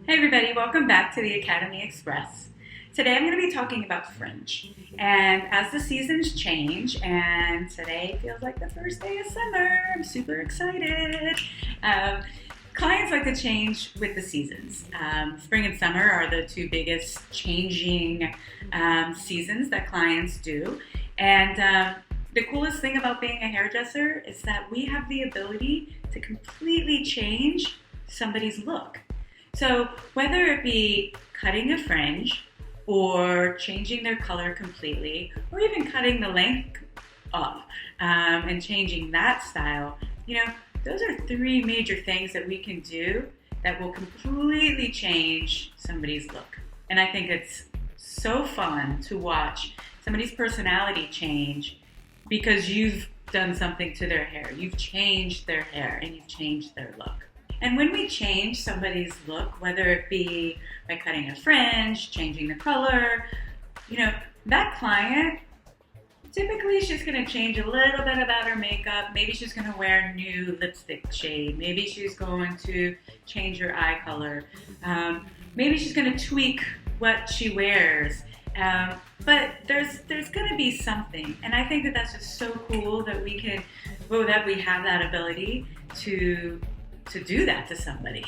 Hey everybody, welcome back to the Academy Express. Today I'm going to be talking about Fringe. And as the seasons change, and today feels like the first day of summer, I'm super excited. Clients like to change with the seasons. Spring and summer are the two biggest changing seasons that clients do. And the coolest thing about being a hairdresser is that we have the ability to completely change somebody's look. So whether it be cutting a fringe or changing their color completely or even cutting the length up and changing that style, those are three major things that we can do that will completely change somebody's look. And I think it's so fun to watch somebody's personality change because you've done something to their hair. You've changed their hair and you've changed their look. And when we change somebody's look, whether it be by cutting a fringe, changing the color, that client, typically is just going to change a little bit about her makeup. Maybe she's going to wear a new lipstick shade. Maybe she's going to change her eye color. Maybe she's going to tweak what she wears. But there's going to be something. And I think that that's just so cool that we have that ability to do that to somebody.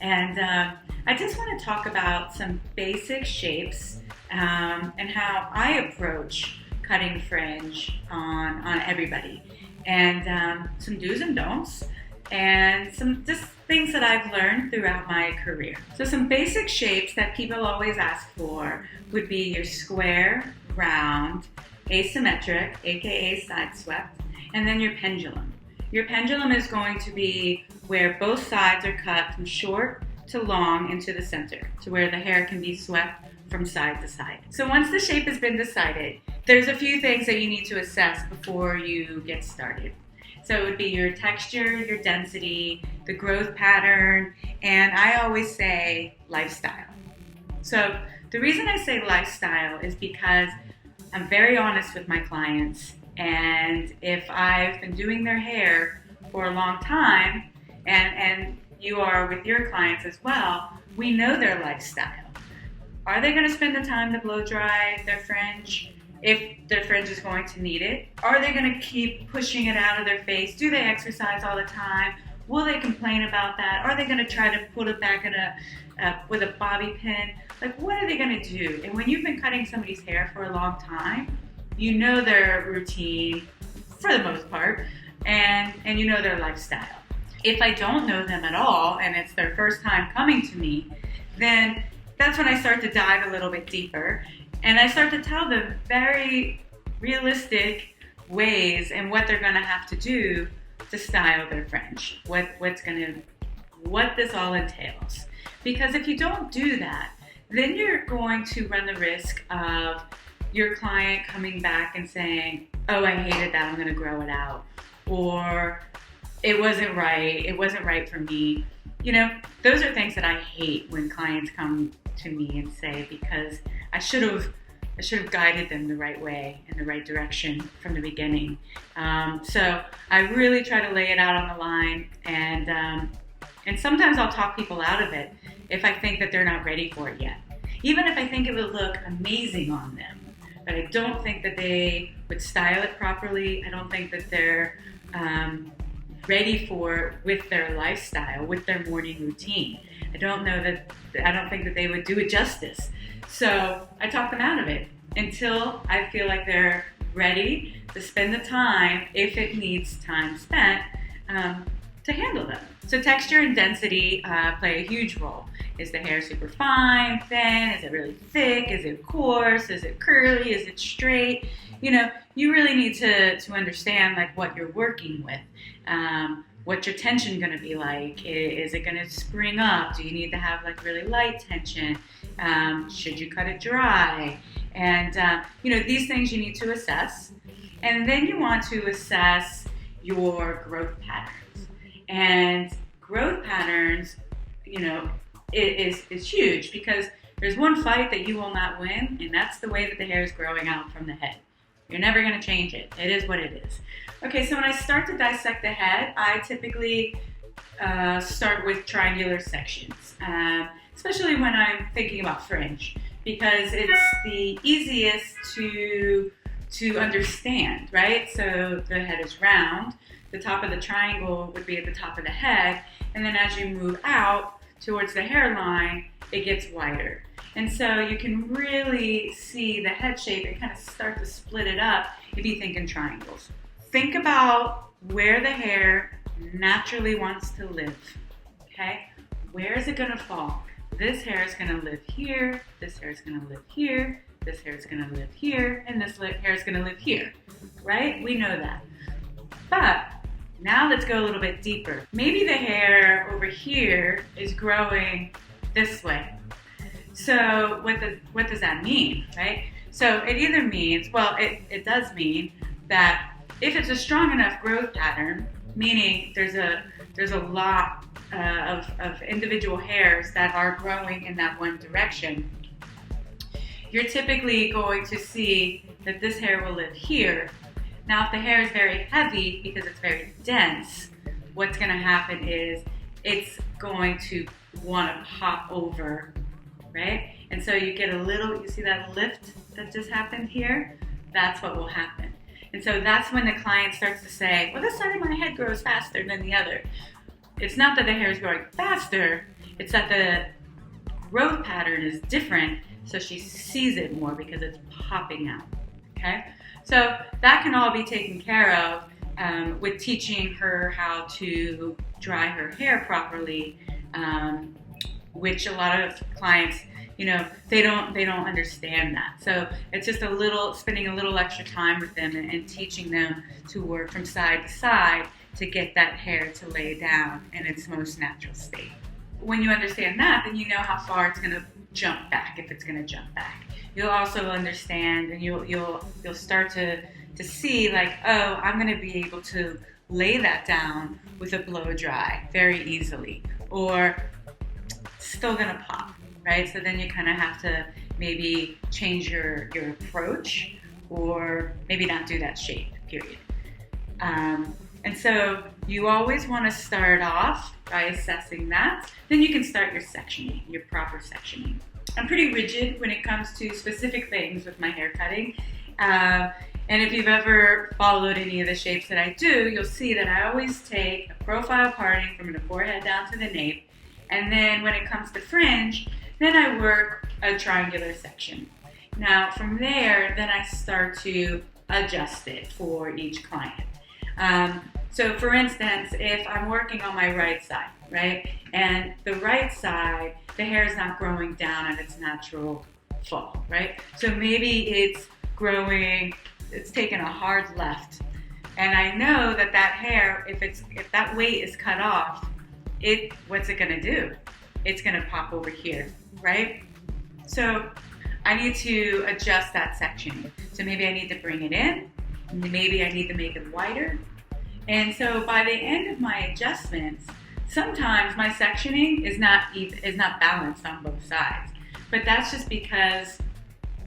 And I just want to talk about some basic shapes and how I approach cutting fringe on everybody, and some do's and don'ts, and some just things that I've learned throughout my career. So some basic shapes that people always ask for would be your square, round, asymmetric, aka side swept, and then your pendulum. Your pendulum is going to be where both sides are cut from short to long into the center, to where the hair can be swept from side to side. So once the shape has been decided, there's a few things that you need to assess before you get started. So it would be your texture, your density, the growth pattern, and I always say lifestyle. So the reason I say lifestyle is because I'm very honest with my clients. And if I've been doing their hair for a long time, and you are with your clients as well, we know their lifestyle. Are they going to spend the time to blow dry their fringe if their fringe is going to need it? Are they going to keep pushing it out of their face? Do they exercise all the time? Will they complain about that? Are they going to try to put it back in with a bobby pin? Like, what are they going to do? And when you've been cutting somebody's hair for a long time, you know their routine for the most part, and you know their lifestyle. If I don't know them at all and it's their first time coming to me, then that's when I start to dive a little bit deeper and I start to tell them very realistic ways and what they're gonna have to do to style their fringe, what this all entails. Because if you don't do that, then you're going to run the risk of your client coming back and saying, oh, I hated that, I'm going to grow it out. Or it wasn't right for me. Those are things that I hate when clients come to me and say, because I should have guided them the right way, in the right direction from the beginning. So I really try to lay it out on the line, and sometimes I'll talk people out of it if I think that they're not ready for it yet. Even if I think it would look amazing on them. But I don't think that they would style it properly. I don't think that they're ready for it with their lifestyle, with their morning routine. I don't think that they would do it justice. So I talk them out of it until I feel like they're ready to spend the time, if it needs time spent, to handle them. So texture and density play a huge role. Is the hair super fine, thin? Is it really thick? Is it coarse? Is it curly? Is it straight? You really need to understand like what you're working with. What's your tension going to be like? Is it going to spring up? Do you need to have like really light tension? Should you cut it dry? And these things you need to assess. And then you want to assess your growth patterns. And growth patterns, is huge because there's one fight that you will not win, and that's the way that the hair is growing out from the head. You're never going to change it. It is what it is. Okay, so when I start to dissect the head, I typically start with triangular sections. especially when I'm thinking about fringe, because it's the easiest to understand, right? So the head is round, the top of the triangle would be at the top of the head, and then as you move out towards the hairline, it gets wider. And so you can really see the head shape and kind of start to split it up if you think in triangles. Think about where the hair naturally wants to live, okay? Where is it gonna fall? This hair is gonna live here, this hair is gonna live here, this hair is gonna live here, and this hair is gonna live here, right? We know that. But now let's go a little bit deeper. Maybe the hair over here is growing this way. So what does that mean, right? So it either means, well, it does mean that if it's a strong enough growth pattern, meaning there's a lot of individual hairs that are growing in that one direction, you're typically going to see that this hair will live here. Now, if the hair is very heavy because it's very dense, what's going to happen is it's going to want to pop over, right? And so you get a little, you see that lift that just happened here? That's what will happen. And so that's when the client starts to say, well, this side of my head grows faster than the other. It's not that the hair is growing faster, it's that the growth pattern is different, so she sees it more because it's popping out, okay? So that can all be taken care of with teaching her how to dry her hair properly, which a lot of clients, you know, they don't understand that. So it's just spending a little extra time with them and teaching them to work from side to side to get that hair to lay down in its most natural state. When you understand that, then you know how far it's going to jump back, if it's going to jump back. You'll also understand, and you'll start to see, like, oh, I'm going to be able to lay that down with a blow dry very easily, or still going to pop, right? So then you kind of have to maybe change your approach, or maybe not do that shape, period. And so you always want to start off by assessing that. Then you can start your sectioning, your proper sectioning. I'm pretty rigid when it comes to specific things with my hair cutting. And if you've ever followed any of the shapes that I do, you'll see that I always take a profile parting from the forehead down to the nape. And then when it comes to fringe, then I work a triangular section. Now from there, then I start to adjust it for each client. So for instance, if I'm working on my right side, right, and the right side, the hair is not growing down at its natural fall, right? So maybe it's growing, it's taken a hard left. And I know that that hair, if that weight is cut off, what's it gonna do? It's gonna pop over here, right? So I need to adjust that section. So maybe I need to bring it in, maybe I need to make it wider. And so by the end of my adjustments, sometimes my sectioning is not balanced on both sides. But that's just because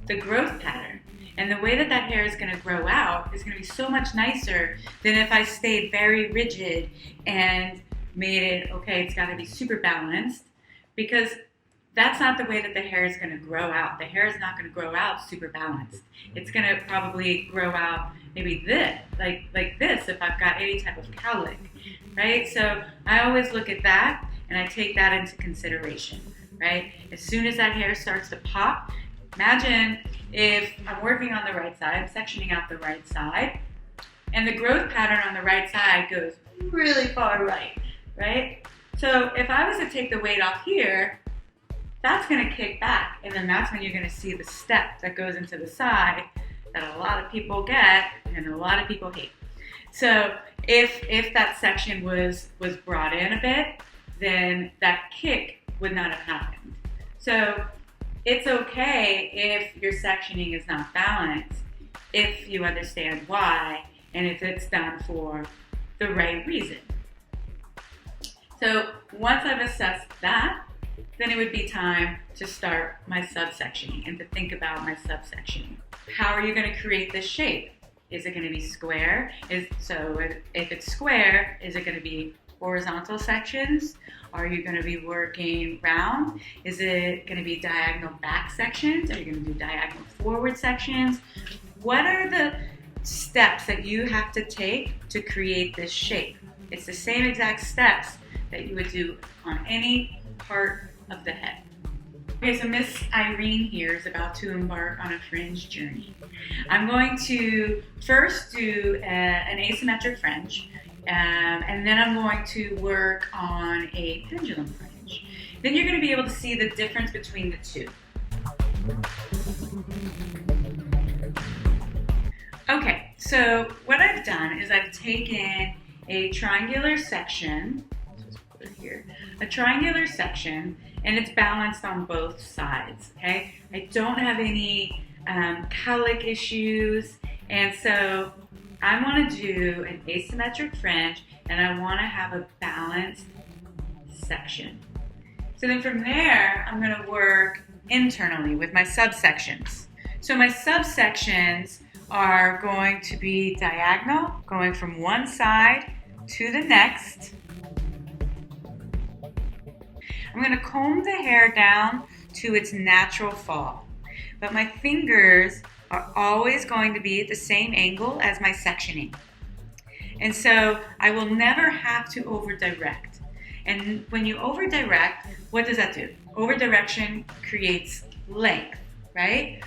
the growth pattern and the way that that hair is going to grow out is going to be so much nicer than if I stayed very rigid and made it, okay, it's got to be super balanced, because that's not the way that the hair is going to grow out. The hair is not going to grow out super balanced. It's going to probably grow out maybe this, like this, if I've got any type of cowlick, right? So I always look at that and I take that into consideration, right? As soon as that hair starts to pop, imagine if I'm working on the right side, I'm sectioning out the right side, and the growth pattern on the right side goes really far right? So if I was to take the weight off here, that's going to kick back, and then that's when you're going to see the step that goes into the side that a lot of people get and a lot of people hate. So if that section was brought in a bit, then that kick would not have happened. So it's okay if your sectioning is not balanced, if you understand why, and if it's done for the right reason. So once I've assessed that, then it would be time to start my subsectioning and to think about my subsectioning. How are you going to create this shape? Is it going to be square? So if it's square, is it going to be horizontal sections? Are you going to be working round? Is it going to be diagonal back sections? Are you going to do diagonal forward sections? What are the steps that you have to take to create this shape? It's the same exact steps that you would do on any part of the head. Okay, so Miss Irene here is about to embark on a fringe journey. I'm going to first do an asymmetric fringe, and then I'm going to work on a pendulum fringe. Then you're going to be able to see the difference between the two. Okay, so what I've done is I've taken a triangular section, and it's balanced on both sides, okay? I don't have any cowlick issues, and so I want to do an asymmetric fringe, and I want to have a balanced section. So then from there, I'm going to work internally with my subsections. So my subsections are going to be diagonal, going from one side to the next. I'm going to comb the hair down to its natural fall, but my fingers are always going to be at the same angle as my sectioning. And so I will never have to over-direct. And when you over-direct, what does that do? Over-direction creates length, right?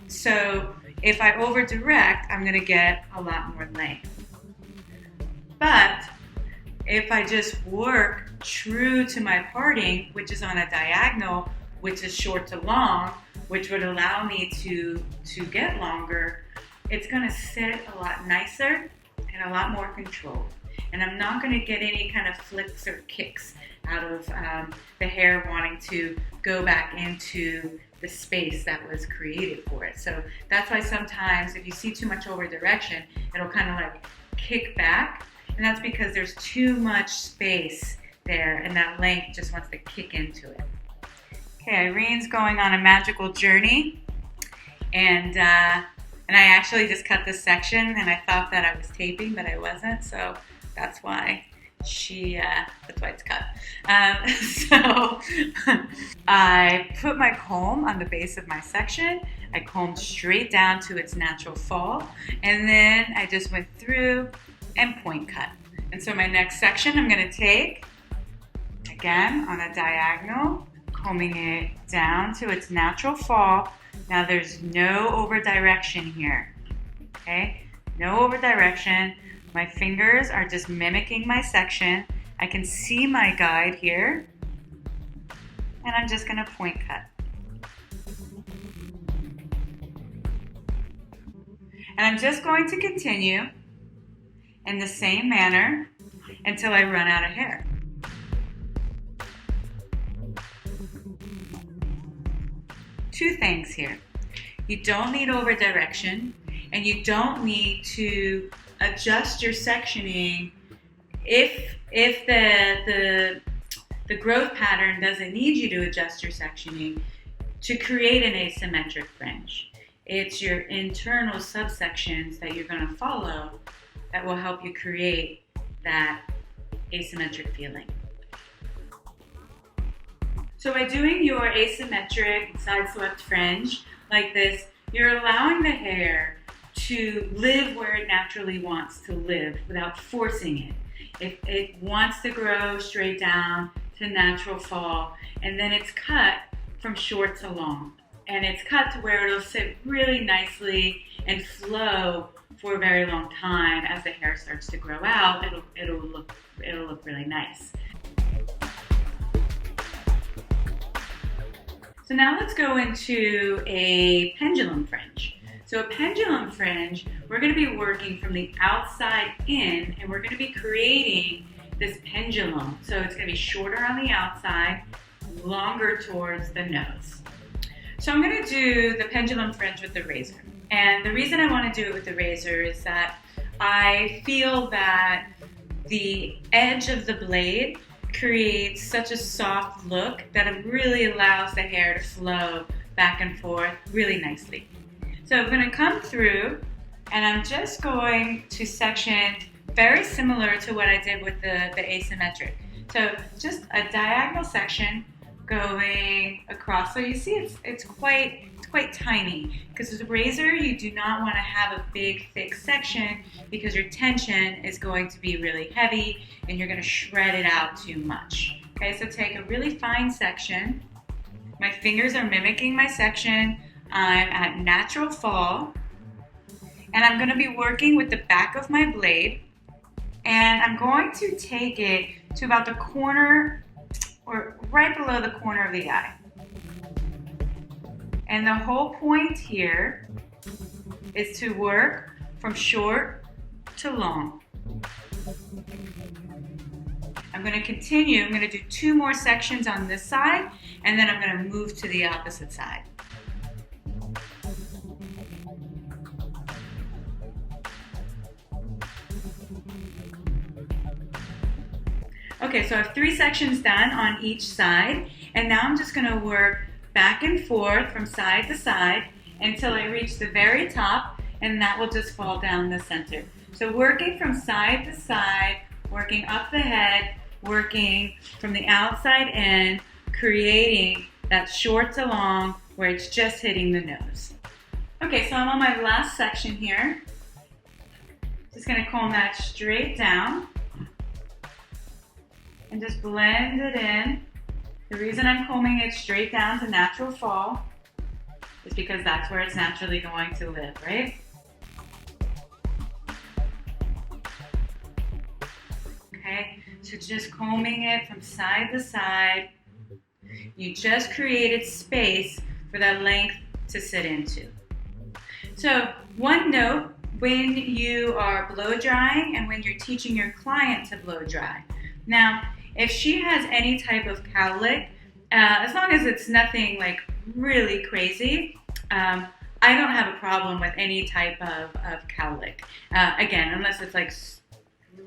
So if I over-direct, I'm going to get a lot more length. But if I just work true to my parting, which is on a diagonal, which is short to long, which would allow me to get longer, it's going to sit a lot nicer and a lot more controlled. And I'm not going to get any kind of flicks or kicks out of the hair wanting to go back into the space that was created for it. So that's why sometimes if you see too much over direction, it'll kind of like kick back. And that's because there's too much space there and that length just wants to kick into it. Okay, Irene's going on a magical journey, and I actually just cut this section, and I thought that I was taping, but I wasn't, so that's why that's why it's cut. So I put my comb on the base of my section. I combed straight down to its natural fall, and then I just went through and point cut. And so my next section I'm going to take, again, on a diagonal, combing it down to its natural fall. Now there's no over direction here, okay? No over direction. My fingers are just mimicking my section. I can see my guide here, and I'm just going to point cut. And I'm just going to continue in the same manner until I run out of hair. Two things here. You don't need over direction, and you don't need to adjust your sectioning if the growth pattern doesn't need you to adjust your sectioning to create an asymmetric fringe. It's your internal subsections that you're going to follow that will help you create that asymmetric feeling. So by doing your asymmetric side swept fringe like this, you're allowing the hair to live where it naturally wants to live without forcing it. If it wants to grow straight down to natural fall, and then it's cut from short to long. And it's cut to where it'll sit really nicely and flow for a very long time. As the hair starts to grow out, it'll look really nice. So now let's go into a pendulum fringe. So a pendulum fringe, we're going to be working from the outside in, and we're going to be creating this pendulum. So it's going to be shorter on the outside, longer towards the nose. So I'm going to do the pendulum fringe with the razor. And the reason I want to do it with the razor is that I feel that the edge of the blade creates such a soft look that it really allows the hair to flow back and forth really nicely. So I'm going to come through, and I'm just going to section very similar to what I did with the asymmetric. So just a diagonal section going across. So you see it's quite tiny, because with a razor you do not want to have a big thick section because your tension is going to be really heavy and you're going to shred it out too much. Okay, so take a really fine section. My fingers are mimicking my section. I'm at natural fall, and I'm going to be working with the back of my blade, and I'm going to take it to about the corner, or right below the corner of the eye. And the whole point here is to work from short to long. I'm going to continue. I'm going to do 2 more sections on this side, and then I'm going to move to the opposite side. Okay, so I have 3 sections done on each side, and now I'm just going to work back and forth from side to side until I reach the very top, and that will just fall down the center. So working from side to side, working up the head, working from the outside in, creating that short to long where it's just hitting the nose. Okay, so I'm on my last section here. Just going to comb that straight down and just blend it in. The reason I'm combing it straight down to natural fall is because that's where it's naturally going to live, right? Okay, so just combing it from side to side. You just created space for that length to sit into. So one note, when you are blow drying and when you're teaching your client to blow dry. Now, if she has any type of cowlick, as long as it's nothing like really crazy, I don't have a problem with any type of cowlick. Again, unless it's like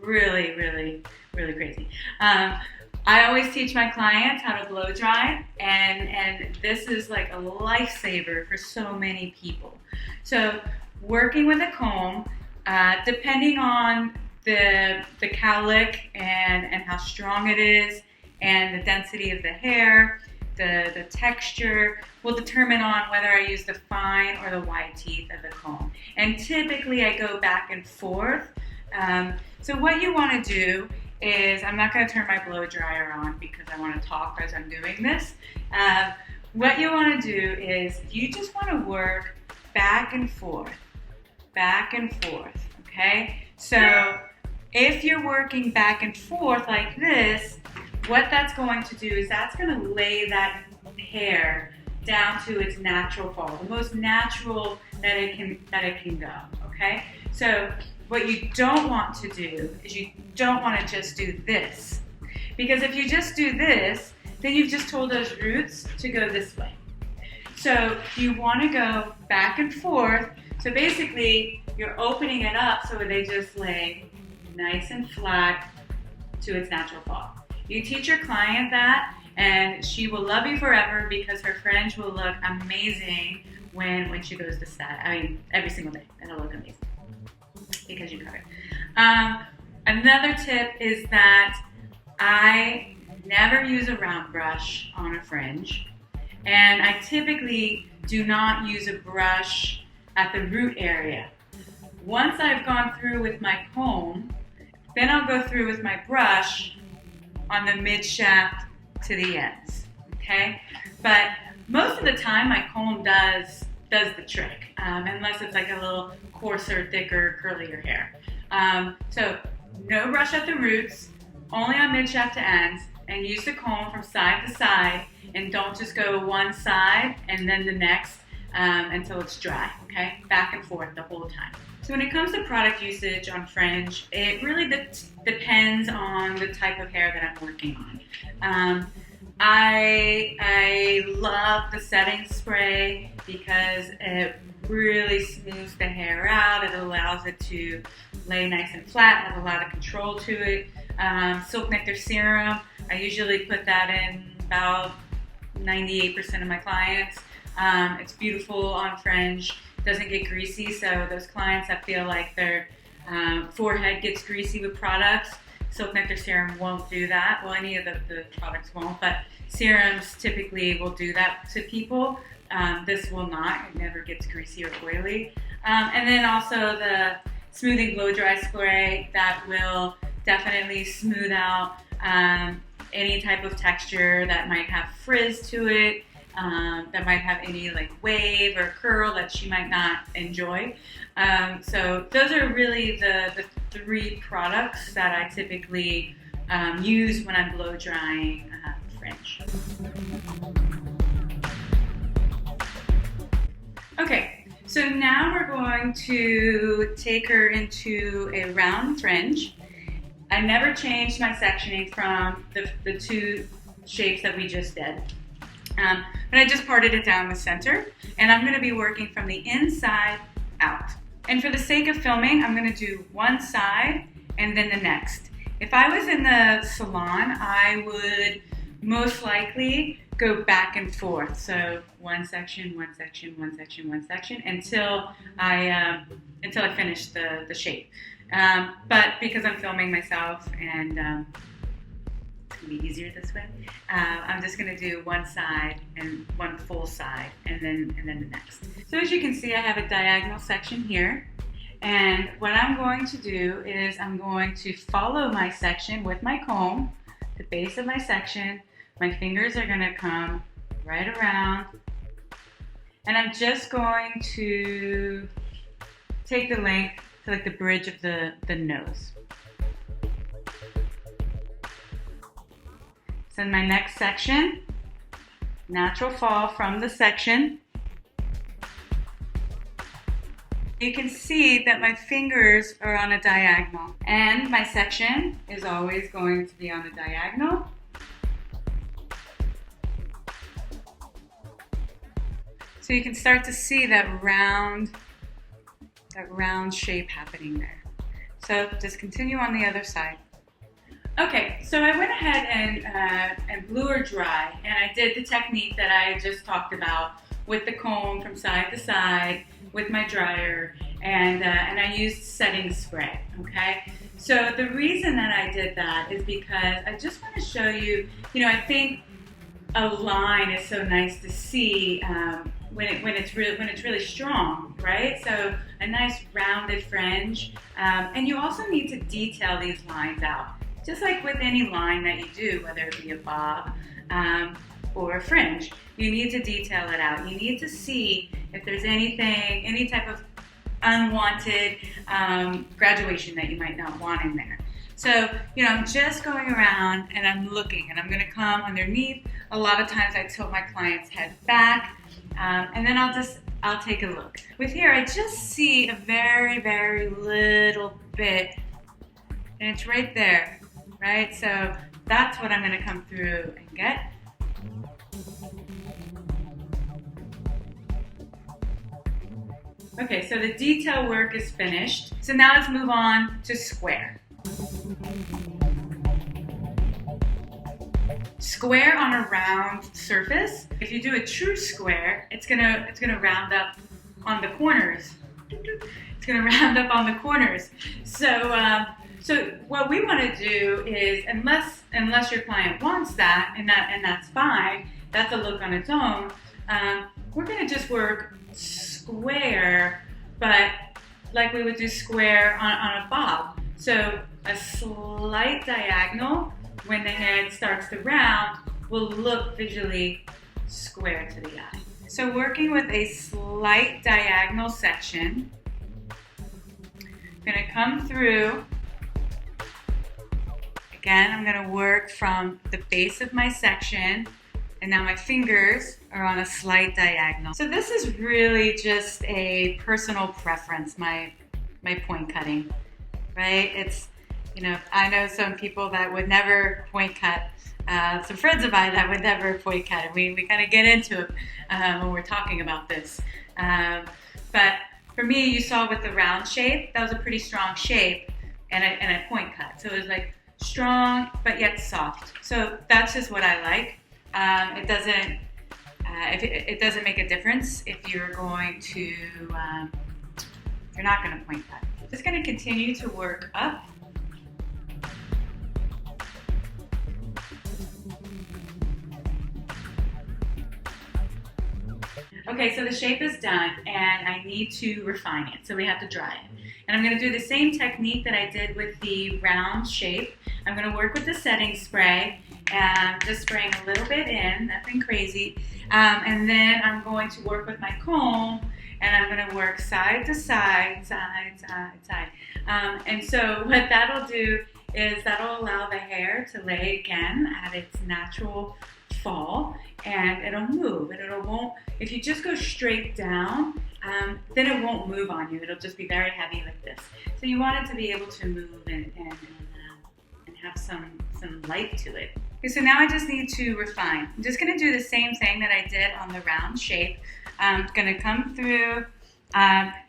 really crazy. I always teach my clients how to blow dry, and this is like a lifesaver for so many people. So working with a comb, depending on the cowlick and how strong it is, and the density of the hair, the texture will determine on whether I use the fine or the wide teeth of the comb. And typically I go back and forth. So what you want to do is, I'm not going to turn my blow dryer on because I want to talk as I'm doing this. What you want to do is you just want to work back and forth, okay? So if you're working back and forth like this, what that's going to do is that's going to lay that hair down to its natural fall, the most natural that it can go, okay? So what you don't want to do is you don't want to just do this, because if you just do this, then you've just told those roots to go this way. So you want to go back and forth. So basically, you're opening it up so they just lay nice and flat to its natural fall. You teach your client that, and she will love you forever because her fringe will look amazing when she goes to set. I mean, every single day, it'll look amazing because you got it. Another tip is that I never use a round brush on a fringe, and I typically do not use a brush at the root area. Once I've gone through with my comb, then I'll go through with my brush on the mid shaft to the ends, okay? But most of the time my comb does the trick, unless it's like a little coarser, thicker, curlier hair. So no brush at the roots, only on mid shaft to ends, and use the comb from side to side, and don't just go one side and then the next until it's dry, okay? Back and forth the whole time. So when it comes to product usage on fringe, it really depends on the type of hair that I'm working on. I love the setting spray because it really smooths the hair out. It allows it to lay nice and flat, have a lot of control to it. Silk Nectar Serum, I usually put that in about 98% of my clients. It's beautiful on fringe, doesn't get greasy, so those clients that feel like they're Forehead gets greasy with products. Silk Nectar Serum won't do that. Well, any of the products won't, but serums typically will do that to people. This will not. It never gets greasy or oily. And then also the Smoothing Blow Dry Spray that will definitely smooth out any type of texture that might have frizz to it, that might have any like wave or curl that she might not enjoy. So those are really the 3 products that I typically use when I'm blow drying Fringe. Okay, so now we're going to take her into a round fringe. I never changed my sectioning from the 2 shapes that we just did. But I just parted it down the center, and I'm going to be working from the inside out. And for the sake of filming, I'm going to do one side and then the next. If I was in the salon, I would most likely go back and forth. So one section, one section, one section, one section until I finish the shape. But because I'm filming myself and it's gonna be easier this way, I'm just gonna do one side and one full side and then the next. So as you can see, I have a diagonal section here. And what I'm going to do is I'm going to follow my section with my comb, the base of my section. My fingers are gonna come right around. And I'm just going to take the length to like the bridge of the nose. So in my next section, natural fall from the section. You can see that my fingers are on a diagonal, and my section is always going to be on a diagonal. So you can start to see that round shape happening there. So just continue on the other side. Okay, so I went ahead and blew her dry, and I did the technique that I just talked about with the comb from side to side with my dryer, and I used setting spray, okay? So the reason that I did that is because I just want to show you, I think a line is so nice to see when it's really strong, right? So a nice rounded fringe, and you also need to detail these lines out, just like with any line that you do, whether it be a bob or a fringe. You need to detail it out. You need to see if there's anything, any type of unwanted graduation that you might not want in there. So, I'm just going around and I'm looking, and I'm going to come underneath. A lot of times I tilt my client's head back, and then I'll take a look. With here, I just see a very, very little bit, and it's right there, right? So that's what I'm going to come through and get. Okay, so the detail work is finished. So now let's move on to square. Square on a round surface. If you do a true square, it's gonna round up on the corners. It's gonna round up on the corners. So what we want to do is, unless your client wants that, and that's fine. That's a look on its own. We're gonna just work square, but like we would do square on a bob. So a slight diagonal when the head starts to round will look visually square to the eye. So working with a slight diagonal section, I'm going to come through. Again, I'm going to work from the base of my section, and now my fingers are on a slight diagonal. So this is really just a personal preference, my point cutting, right? It's, I know some people that would never point cut, some friends of mine that would never point cut, and we kind of get into it when we're talking about this. But for me, you saw with the round shape, that was a pretty strong shape, and I point cut. So it was like strong, but yet soft. So that's just what I like. It doesn't make a difference if you're going to, you're not going to point cut. Just going to continue to work up. Okay, so the shape is done and I need to refine it, so we have to dry it. And I'm going to do the same technique that I did with the round shape. I'm going to work with the setting spray and just spraying a little bit in, nothing crazy. And then I'm going to work with my comb and I'm going to work side to side, side, side, side. And so what that'll do is that'll allow the hair to lay again at its natural fall, and it'll move, and it won't, if you just go straight down, then it won't move on you. It'll just be very heavy like this. So you want it to be able to move and have some life to it. Okay, so now I just need to refine. I'm just gonna do the same thing that I did on the round shape. I'm gonna come through.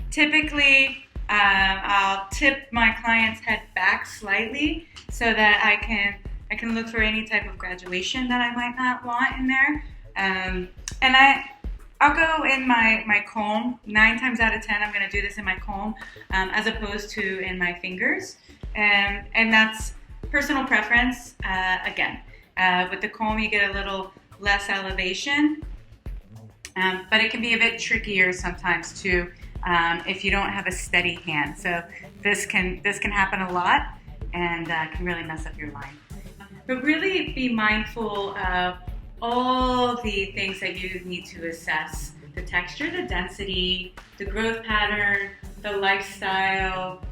Typically, I'll tip my client's head back slightly so that I can look for any type of graduation that I might not want in there. And I'll go in my comb. 9 times out of 10, I'm gonna do this in my comb as opposed to in my fingers. And that's personal preference. Again, with the comb, you get a little less elevation, but it can be a bit trickier sometimes too if you don't have a steady hand. So this can happen a lot and can really mess up your line. But really be mindful of all the things that you need to assess: the texture, the density, the growth pattern, the lifestyle,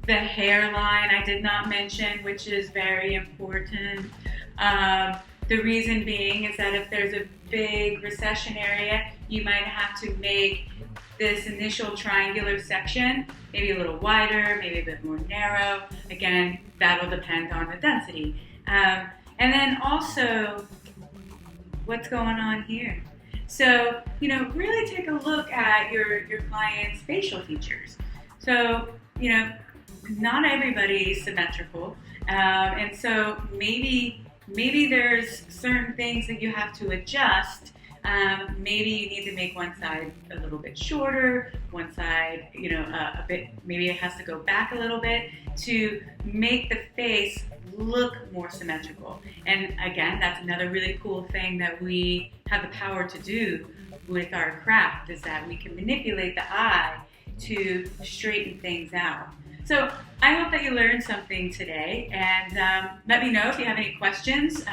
the hairline I did not mention, which is very important. The reason being is that if there's a big recession area, you might have to make this initial triangular section maybe a little wider, maybe a bit more narrow. Again, that'll depend on the density. And then also, what's going on here? So, really take a look at your client's facial features. So, not everybody's symmetrical. And so maybe there's certain things that you have to adjust. Maybe you need to make one side a little bit shorter, one side, a bit, maybe it has to go back a little bit to make the face look more symmetrical. And again, that's another really cool thing that we have the power to do with our craft, is that we can manipulate the eye to straighten things out. So I hope that you learned something today, and let me know if you have any questions.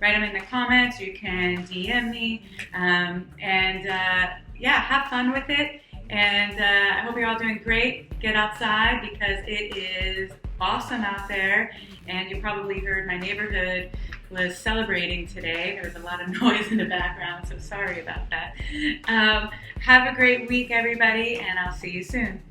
Write them in the comments, you can DM me, yeah, have fun with it. And I hope you're all doing great. Get outside because it is awesome out there. And you probably heard my neighborhood was celebrating today. There was a lot of noise in the background, so sorry about that. Have a great week, everybody, and I'll see you soon.